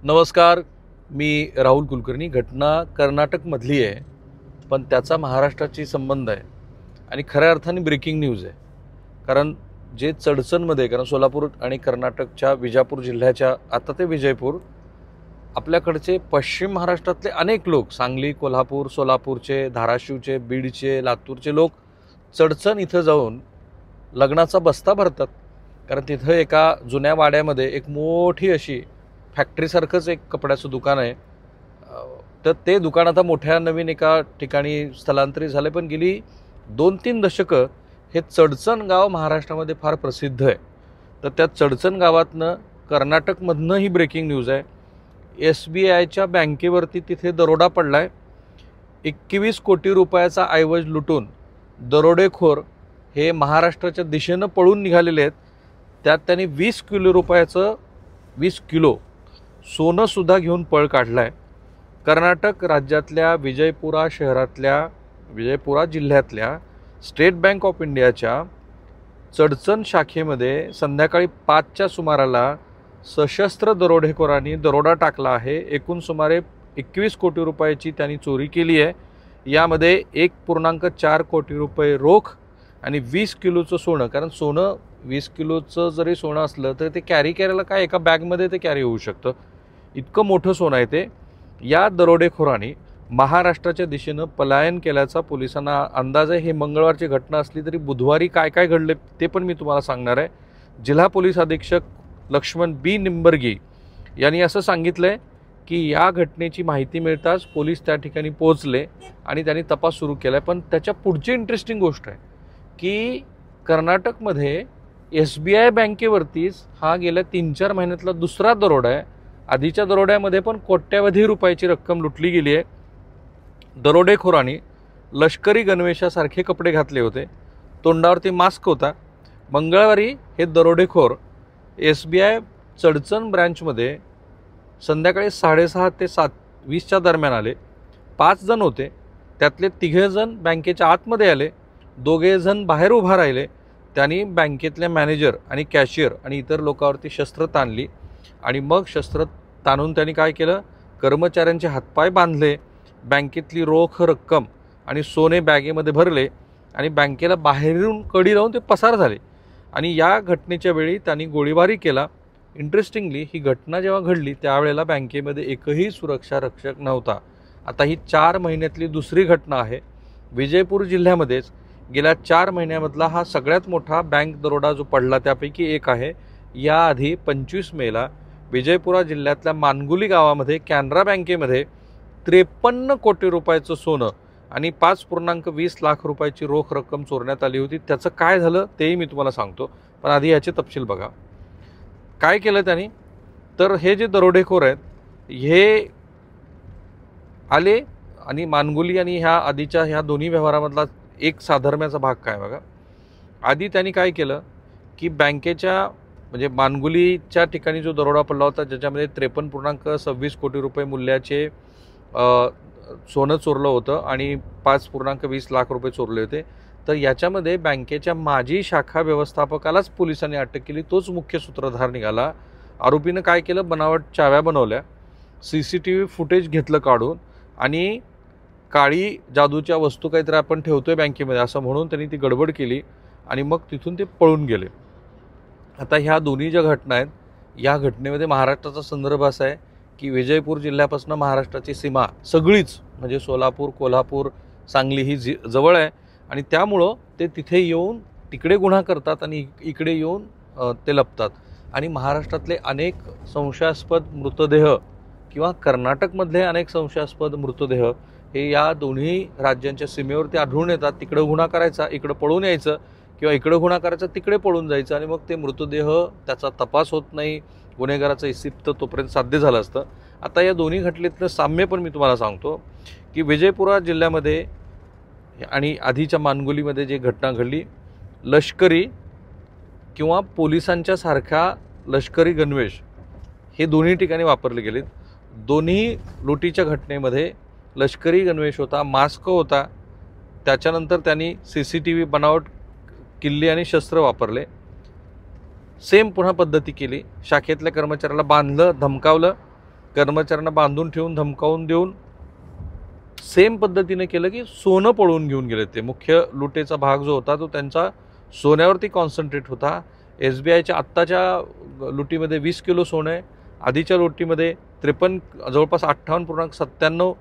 नमस्कार. मी राहुल कुलकर्णी. घटना कर्नाटकमधली आहे, पण त्याचा महाराष्ट्राशी संबंध आहे आणि खऱ्या अर्थाने ब्रेकिंग न्यूज आहे. कारण जे चडचणमध्ये, कारण सोलापूर आणि कर्नाटकच्या विजापूर जिल्ह्याच्या, आता ते विजयपूर, आपल्याकडचे पश्चिम महाराष्ट्रातले अनेक लोक, सांगली, कोल्हापूर, सोलापूरचे, धाराशिवचे, बीडचे, लातूरचे लोक चडचण इथं जाऊन लग्नाचा बस्ता भरतात. कारण तिथं एका जुन्या वाड्यामध्ये एक मोठी अशी फॅक्टरीसारखंच एक कपड्याचं दुकान आहे. तर ते दुकान आता मोठ्या नवीन एका ठिकाणी स्थलांतरित झाले, पण गेली 2-3 दशकं हे चडचण गाव महाराष्ट्रामध्ये फार प्रसिद्ध आहे. तर त्या चडचण गावातनं, कर्नाटकमधनं ही ब्रेकिंग न्यूज आहे. SBIच्या बँकेवरती तिथे दरोडा पडला आहे. 21 कोटी रुपयाचा ऐवज लुटून दरोडेखोर हे महाराष्ट्राच्या दिशेनं पळून निघालेले आहेत. त्यात त्यांनी 20 किलो सोनंसुद्धा घेऊन पळ काढला आहे. कर्नाटक राज्यातल्या विजयपुरा जिल्ह्यातल्या स्टेट बँक ऑफ इंडियाच्या चडचण शाखेमध्ये संध्याकाळी 5च्या सुमाराला सशस्त्र दरोडेखोरांनी दरोडा टाकला आहे. एकूण सुमारे 21 कोटी रुपयाची त्यांनी चोरी केली आहे. यामध्ये 1.4 कोटी रुपये रोख आणि 20 किलोचं सोनं. कारण सोनं 20 किलोचं जरी सोनं असलं तर ते कॅरी करायला काय, एका बॅगमध्ये ते कॅरी होऊ शकतं, इतकं मोठं सोनं आहे ते. या दरोडेखोरांनी महाराष्ट्राच्या दिशेनं पलायन केल्याचा पोलिसांना अंदाज आहे. हे मंगळवारची घटना असली तरी बुधवारी काय काय घडले ते पण मी तुम्हाला सांगणार आहे. जिल्हा पोलीस अधीक्षक लक्ष्मण बी निंबर्गी यांनी असं सांगितलं आहे की या घटनेची माहिती मिळताच पोलीस त्या ठिकाणी पोहोचले आणि त्यांनी तपास सुरू केला आहे. पण त्याच्या पुढची इंटरेस्टिंग गोष्ट आहे की कर्नाटकमध्ये SBI बँकेवरतीच हा गेल्या 3-4 महिन्यातला दुसरा दरोडा आहे. आधीच्या दरोड्यामध्ये पण कोट्यवधी रुपयाची रक्कम लुटली गेली आहे. दरोडेखोरांनी लष्करी गणवेशासारखे कपडे घातले होते, तोंडावरती मास्क होता. मंगळवारी हे दरोडेखोर SBI चडचण ब्रँचमध्ये संध्याकाळी 6:30 ते 7:20च्या दरम्यान आले. 5 जण होते, त्यातले 3 जण बँकेच्या आतमध्ये आले, 2 जण बाहेर उभा राहिले. त्यांनी बँकेतल्या मॅनेजर आणि कॅशियर आणि इतर लोकांवरती शस्त्र ताणली आणि मग शस्त्र ताणून त्यांनी काय केलं, कर्मचाऱ्यांचे हातपाय बांधले, बँकेतली रोख रक्कम आणि सोने बॅगेमध्ये भरले आणि बँकेला बाहेरून कडी लावून ते पसार झाले. आणि या घटनेच्या वेळी त्यांनी गोळीबारी केला. इंटरेस्टिंगली ही घटना जेव्हा घडली त्यावेळेला बँकेमध्ये एकही सुरक्षा रक्षक नव्हता. आता ही 4 महिन्यातली दुसरी घटना आहे. विजयपूर जिल्ह्यामध्येच गेल्या 4 महिन्यामधला हा सगळ्यात मोठा बँक दरोडा जो पडला त्यापैकी एक आहे. याआधी 25 मेला विजयपुरा जिल्ह्यातल्या मानगुली गावामध्ये कॅनरा बँकेमध्ये 53 कोटी रुपयाचं सोनं आणि 5.20 लाख रुपयाची रोख रक्कम चोरण्यात आली होती. त्याचं काय झालं तेही मी तुम्हाला सांगतो, पण आधी याचे तपशील बघा. काय केलं त्यांनी, तर हे जे दरोडेखोर आहेत हे आले आणि मानगुली आणि ह्या दोन्ही व्यवहारामधला एक साधर्म्याचा भाग काय बघा. आधी त्यांनी काय केलं की बँकेच्या म्हणजे मानगुलीच्या ठिकाणी जो दरोडा पडला होता ज्याच्यामध्ये 53.26 कोटी रुपये मूल्याचे सोनं चोरलं होतं आणि 5.20 लाख रुपये चोरले होते. तर याच्यामध्ये बँकेच्या माजी शाखा व्यवस्थापकालाच पोलिसांनी अटक केली. तोच मुख्य सूत्रधार निघाला. आरोपीनं काय केलं, बनावट चाव्या बनवल्या, CCTV फुटेज घेतलं काढून आणि काळी जादूच्या वस्तू काहीतरी आपण ठेवतोय बँकेमध्ये असं म्हणून त्यांनी ती गडबड केली आणि मग तिथून ते पळून गेले. आता ह्या दोन्ही ज्या घटना आहेत या घटनेमध्ये महाराष्ट्राचा संदर्भ असा आहे की विजयपूर जिल्ह्यापासून महाराष्ट्राची सीमा सगळीच म्हणजे सोलापूर, कोल्हापूर, सांगली ही जवळ आहे आणि त्यामुळं ते तिथे येऊन तिकडे गुन्हा करतात आणि इकडे येऊन ते लपतात. आणि महाराष्ट्रातले अनेक संशयास्पद मृतदेह किंवा कर्नाटकमधले अनेक संशयास्पद मृतदेह हे या दोन्ही राज्यांच्या सीमेवरती आढळून येतात. तिकडं गुन्हा करायचा, इकडं पळून यायचं, किंवा इकडं गुन्हा करायचा, तिकडे पळून जायचं आणि मग ते मृतदेह त्याचा तपास होत नाही, गुन्हेगाराचं इसिप्त तोपर्यंत साध्य झालं असतं. आता या दोन्ही घटनेतलं साम्य पण मी तुम्हाला सांगतो की विजयपुरा जिल्ह्यामध्ये आणि आधीच्या मानगुलीमध्ये जी घटना घडली, लष्करी किंवा पोलिसांच्या सारखा लष्करी गणवेश हे दोन्ही ठिकाणी वापरले गेलेत. दोन्ही लुटीच्या घटनेमध्ये लष्करी गणवेश होता, मास्क होता, त्याच्यानंतर त्यांनी CCTV बनावट किल्ली आणि शस्त्र वापरले. सेम पुन्हा पद्धती केली, शाखेतल्या कर्मचाऱ्याला बांधलं, धमकावलं कर्मचाऱ्यांना बांधून ठेवून धमकावून देऊन सेम पद्धतीने केलं की सोनं पळवून घेऊन गेले. ते मुख्य लुटेचा भाग जो होता तो त्यांचा सोन्यावरती कॉन्सन्ट्रेट होता. SBIच्या आत्ताच्या लुटीमध्ये 20 किलो सोनं आहे, आधीच्या लुटीमध्ये 53 जवळपास 58.97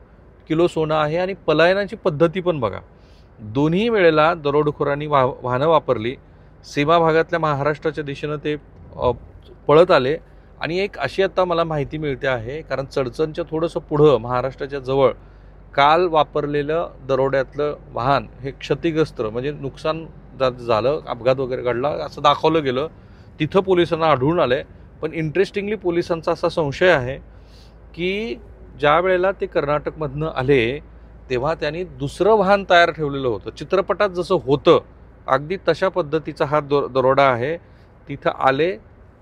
किलो सोनं आहे. आणि पलायनाची पद्धती पण बघा, दोन्ही वेळेला दरोडेखोरांनी वाहनं वापरली. सीमा भागातल्या महाराष्ट्राच्या दिशेनं ते पळत आले. आणि एक अशी आता मला माहिती मिळते आहे, कारण चडचणच्या थोडंसं पुढं महाराष्ट्राच्या जवळ काल वापरलेलं दरोड्यातलं वाहन हे क्षतिग्रस्त म्हणजे नुकसान झालं, अपघात वगैरे घडला असं दाखवलं गेलं. तिथं पोलिसांना आढळून आलंय. पण इंटरेस्टिंगली पोलिसांचा असा संशय आहे की ज्या वेळेला ते कर्नाटकमधनं आले तेव्हा त्यांनी दुसरं वाहन तयार ठेवलेलं होतं. चित्रपटात जसं होतं अगदी तशा पद्धतीचा हा दरोडा आहे. तिथं आले,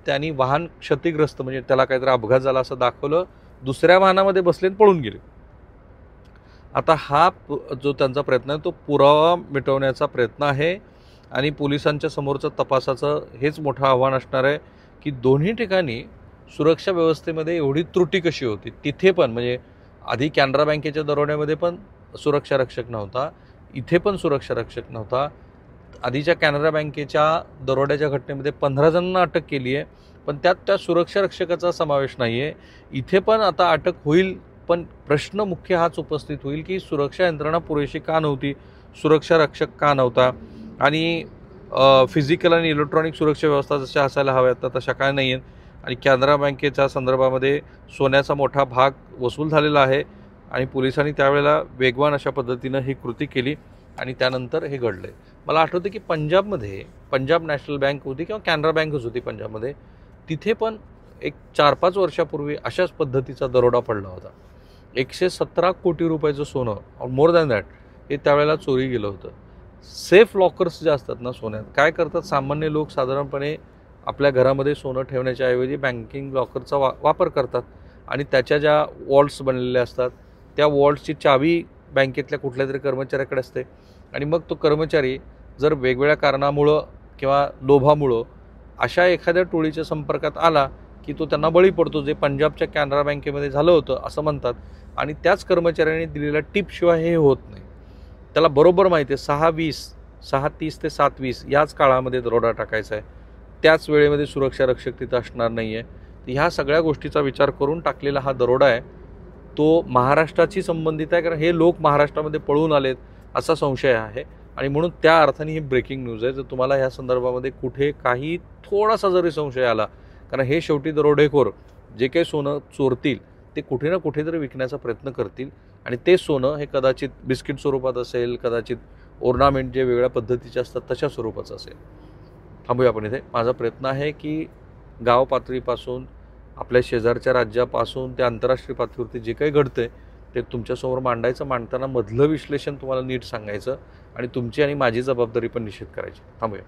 त्यांनी वाहन क्षतिग्रस्त म्हणजे त्याला काहीतरी अपघात झाला असं दाखवलं, दुसऱ्या वाहनामध्ये बसले आणि पळून गेले. आता हा जो त्यांचा प्रयत्न आहे तो पुरावा मिटवण्याचा प्रयत्न आहे. आणि पोलिसांच्या समोरचं तपासाचं हेच मोठं आव्हान असणार आहे की दोन्ही ठिकाणी सुरक्षा व्यवस्थेमध्ये एवढी त्रुटी कशी होती. तिथे पण म्हणजे आधी कॅनरा बँकेच्या दरोड्यामध्ये पण सुरक्षा रक्षक नव्हता, इथे पण सुरक्षा रक्षक नव्हता. आधीच्या कॅनरा बँकेच्या दरोड्याच्या घटनेमध्ये 15 जणांना अटक केली आहे, पण त्यात त्या सुरक्षा रक्षकाचा समावेश नाही आहे. इथे पण आता अटक होईल, पण प्रश्न मुख्य हाच उपस्थित होईल की सुरक्षा यंत्रणा पुरेशी का नव्हती, सुरक्षा रक्षक का नव्हता, आणि फिजिकल आणि इलेक्ट्रॉनिक सुरक्षा व्यवस्था जशा असायला हव्यात तशा काय नाही आहेत. आणि कॅनरा बँकेच्या संदर्भामध्ये सोन्याचा मोठा भाग वसूल झालेला आहे आणि पोलिसांनी त्यावेळेला वेगवान अशा पद्धतीनं ही कृती केली आणि त्यानंतर हे घडलं. मला आठवतं की पंजाबमध्ये पंजाब नॅशनल बँक होती किंवा कॅनरा बँकच होती पंजाबमध्ये, तिथे पण एक 4-5 वर्षापूर्वी अशाच पद्धतीचा दरोडा पडला होता. 117 कोटी रुपयाचं सोनं, मोर दॅन दॅट, हे त्यावेळेला चोरी गेलं होतं. सेफ लॉकर्स जे असतात ना सोन्यात, काय करतात सामान्य लोक साधारणपणे आपल्या घरामध्ये सोनं ठेवण्याच्या ऐवजी बँकिंग लॉकरचा वापर करतात आणि त्याच्या ज्या वॉल्ट्स बनलेल्या असतात त्या वॉल्ट्सची चावी बँकेतल्या कुठल्या तरी कर्मचाऱ्याकडे असते. आणि मग तो कर्मचारी जर वेगवेगळ्या कारणामुळं किंवा लोभामुळं अशा एखाद्या टोळीच्या संपर्कात आला की तो त्यांना बळी पडतो, जे पंजाबच्या कॅनरा बँकेमध्ये झालं होतं असं म्हणतात. आणि त्याच कर्मचाऱ्यांनी दिलेल्या टिपशिवाय हे होत नाही. त्याला बरोबर माहिती आहे 6:30 ते 7:20 याच काळामध्ये दरोडा टाकायचा आहे, त्याच वेळेमध्ये सुरक्षा रक्षक तिथं असणार नाही आहे. ह्या सगळ्या गोष्टीचा विचार करून टाकलेला हा दरोडा आहे, तो महाराष्ट्राशी संबंधित आहे, कारण हे लोक महाराष्ट्रामध्ये पळून आलेत असा संशय आहे. आणि म्हणून त्या अर्थाने ही ब्रेकिंग न्यूज आहे. जर तुम्हाला ह्या संदर्भामध्ये कुठे काही थोडासा जरी संशय आला, कारण हे शेवटी दरोडेखोर जे काही सोनं चोरतील ते कुठे ना कुठेतरी विकण्याचा प्रयत्न करतील आणि ते सोनं हे कदाचित बिस्किट स्वरूपात असेल, कदाचित ओर्नामेंट जे वेगळ्या पद्धतीचे असतात तशा स्वरूपाचं असेल. थांबूया आपण इथे. माझा प्रयत्न आहे की गाव पातळीपासून आपल्या शेजारच्या राज्यापासून ते आंतरराष्ट्रीय पातळीवरती जे काही घडतंय ते तुमच्यासमोर मांडायचं, मांडताना मधलं विश्लेषण तुम्हाला नीट सांगायचं आणि तुमची आणि माझी जबाबदारी पण निश्चित करायची. थांबूया.